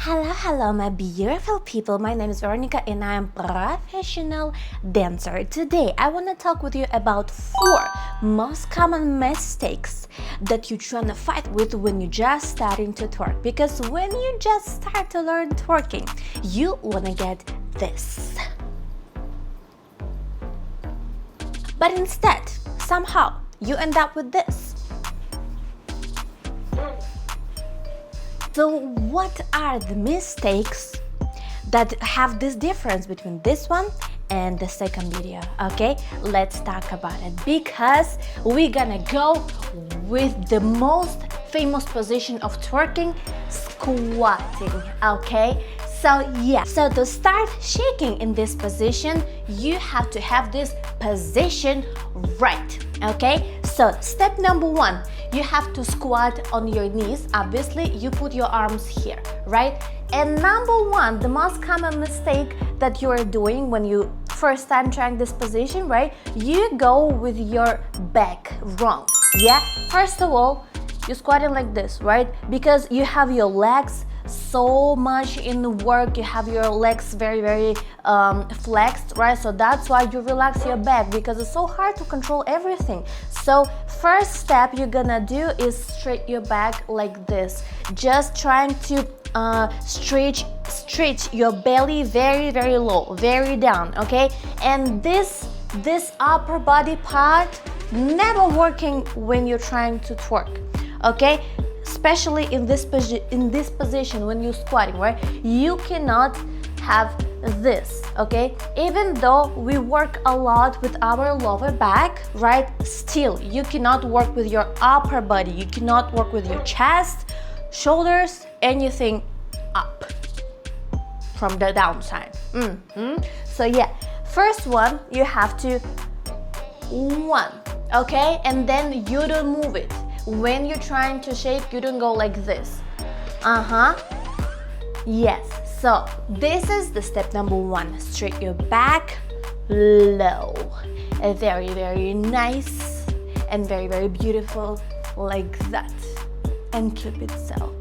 Hello, my beautiful people. My name is Veronika and I am professional dancer. Today, I want to talk with you about 4 most common mistakes that you're trying to fight with when you're just starting to twerk. Because when you just start to learn twerking, you want to get this. But instead, somehow, you end up with this. So what are the mistakes that have this difference between this one and the second video? Okay, let's talk about it, because we're gonna go with the most famous position of twerking, squatting. Okay, so to start shaking in this position, you have to have this position right. Okay, so step number 1, you have to squat on your knees. Obviously, you put your arms here, right? And number 1, the most common mistake that you are doing when you first time trying this position, right? You go with your back wrong. Yeah, first of all, you're squatting like this, right? Because you have your legs so much in the work, you have your legs very flexed, right? So that's why you relax your back, because it's so hard to control everything. So first step you're gonna do is straight your back like this, just trying to stretch your belly very low, very down. Okay, and this upper body part never working when you're trying to twerk. Okay, especially in this position when you're squatting, right? You cannot have this. Okay, even though we work a lot with our lower back, right, still you cannot work with your upper body. You cannot work with your chest, shoulders, anything up from the downside. So yeah, first one, you have to 1, okay, and then you don't move it. When you're trying to shake, you don't go like this. Yes, so this is the step number 1. Straight your back low. Very nice and very beautiful, like that. And keep it so.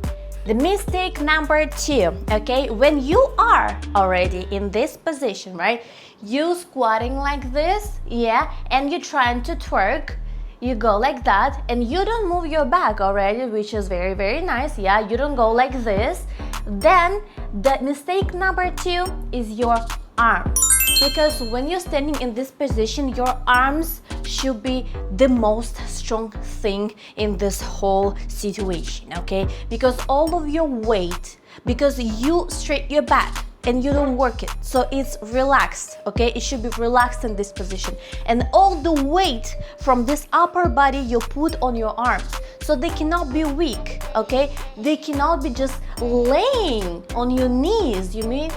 The mistake number 2, okay, when you are already in this position, right? You squatting like this, yeah, and you're trying to twerk. You go like that and you don't move your back already, which is very nice. Yeah, you don't go like this. Then the mistake number 2 is your arms, because when you're standing in this position, your arms should be the most strong thing in this whole situation. Okay, because all of your weight, because you straight your back and you don't work it, so it's relaxed. Okay, it should be relaxed in this position, and all the weight from this upper body you put on your arms, so they cannot be weak. Okay, they cannot be just laying on your knees, you mean,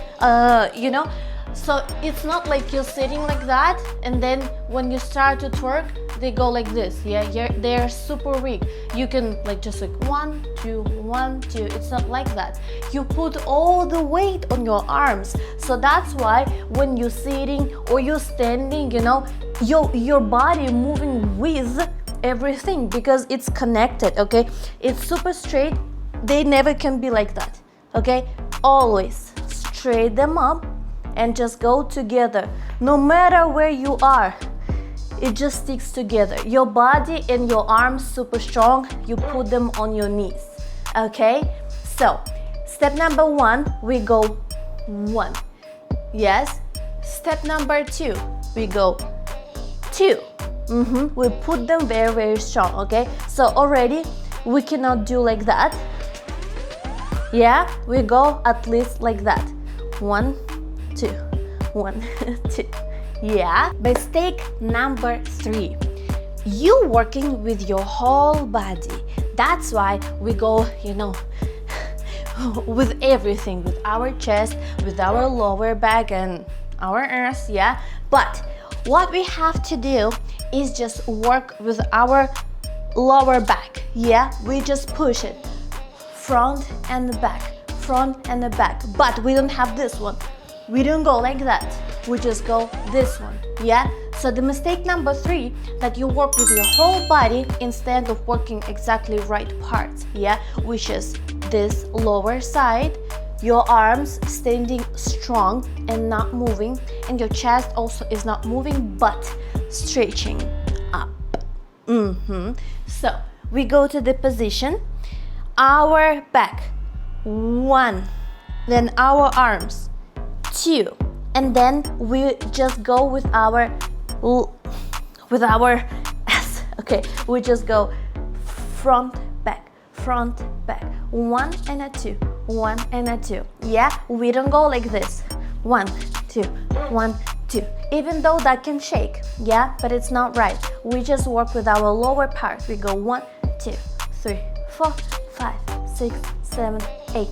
you know. So it's not like you're sitting like that and then when you start to twerk they go like this. Yeah, they're super weak. You can like just like 1 2 1 2. It's not like that. You put all the weight on your arms, so that's why when you're sitting or you're standing, you know, your body moving with everything, because it's connected. Okay, it's super straight. They never can be like that. Okay, always straight them up and just go together. No matter where you are, it just sticks together. Your body and your arms super strong. You put them on your knees. Okay, so step number 1, we go 1. Yes, step number 2, we go 2. We put them very strong. Okay, so already we cannot do like that. Yeah, we go at least like that. 1 2 1 2. Yeah. Mistake number 3, you working with your whole body. That's why we go, you know, with everything, with our chest, with our lower back and our arms. Yeah, but what we have to do is just work with our lower back. Yeah, we just push it front and the back, front and the back, but we don't have this one. We don't go like that. We just go this one. Yeah, so the mistake number 3, that you work with your whole body instead of working exactly right parts. Yeah, which is this lower side. your arms standing strong and not moving, and your chest also is not moving but stretching up. So we go to the position, our back, 1, then our arms, 2, and then we just go with our S. Okay, we just go front, back, 1 and a 2, 1 and a 2. Yeah, we don't go like this, 1, 2, 1, 2, even though that can shake, yeah, but it's not right. We just work with our lower part. We go 1, 2, 3, 4, 5, 6, 7, 8.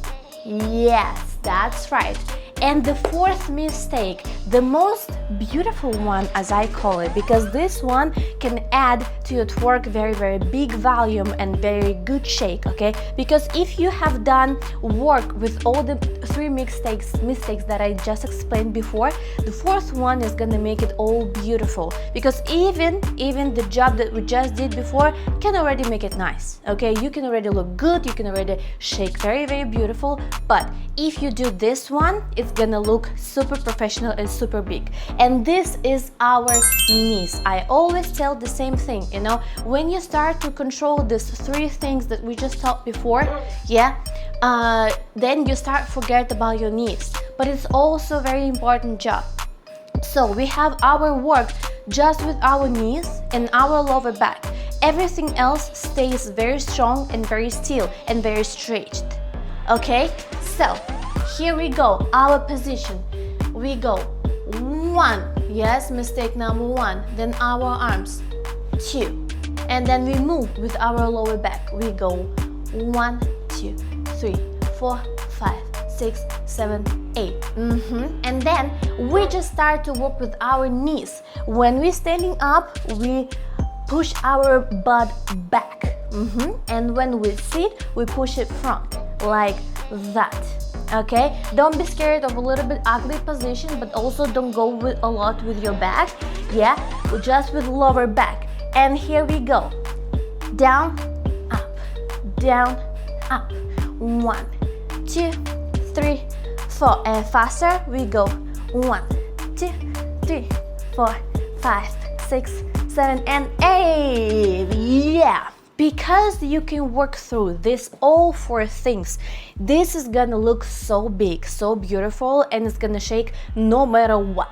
Yes, that's right. And the fourth mistake, the most beautiful one, as I call it, because this one can add to your twerk very, very big volume and very good shake, okay? Because if you have done work with all the 3 mistakes that I just explained before, the fourth one is gonna make it all beautiful. Because even the job that we just did before can already make it nice, okay? You can already look good, you can already shake very, very beautiful, but if you do this one, it's gonna look super professional and super big. And this is our knees. I always tell the same thing, you know, when you start to control these 3 things that we just talked before, yeah, then you start forget about your knees. But it's also a very important job. So we have our work just with our knees and our lower back. Everything else stays very strong and very still and very stretched. Okay, so here we go, our position. We go 1, yes, mistake number 1, then our arms, 2, and then we move with our lower back. We go 1, 2, 3, 4, 5, 6, 7, 8. And then we just start to work with our knees. When we're standing up, we push our butt back. And when we sit, we push it front, like that. Okay, don't be scared of a little bit ugly position, but also don't go with a lot with your back. Yeah, just with lower back. And here we go, down, up, down, up. 1, 2, 3, 4, and faster we go. 1, 2, 3, 4, 5, 6, 7, and 8. Yeah. Because you can work through this all 4 things, this is gonna look so big, so beautiful, and it's gonna shake no matter what.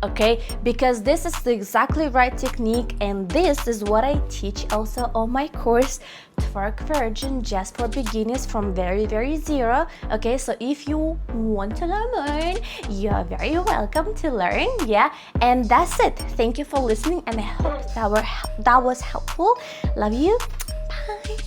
Okay, because this is the exactly right technique, and this is what I teach also on my course Twerk Virgin, just for beginners from very, very zero. Okay, so if you want to learn, you are very welcome to learn. Yeah, and that's it. Thank you for listening, and I hope that was helpful. Love you. Bye.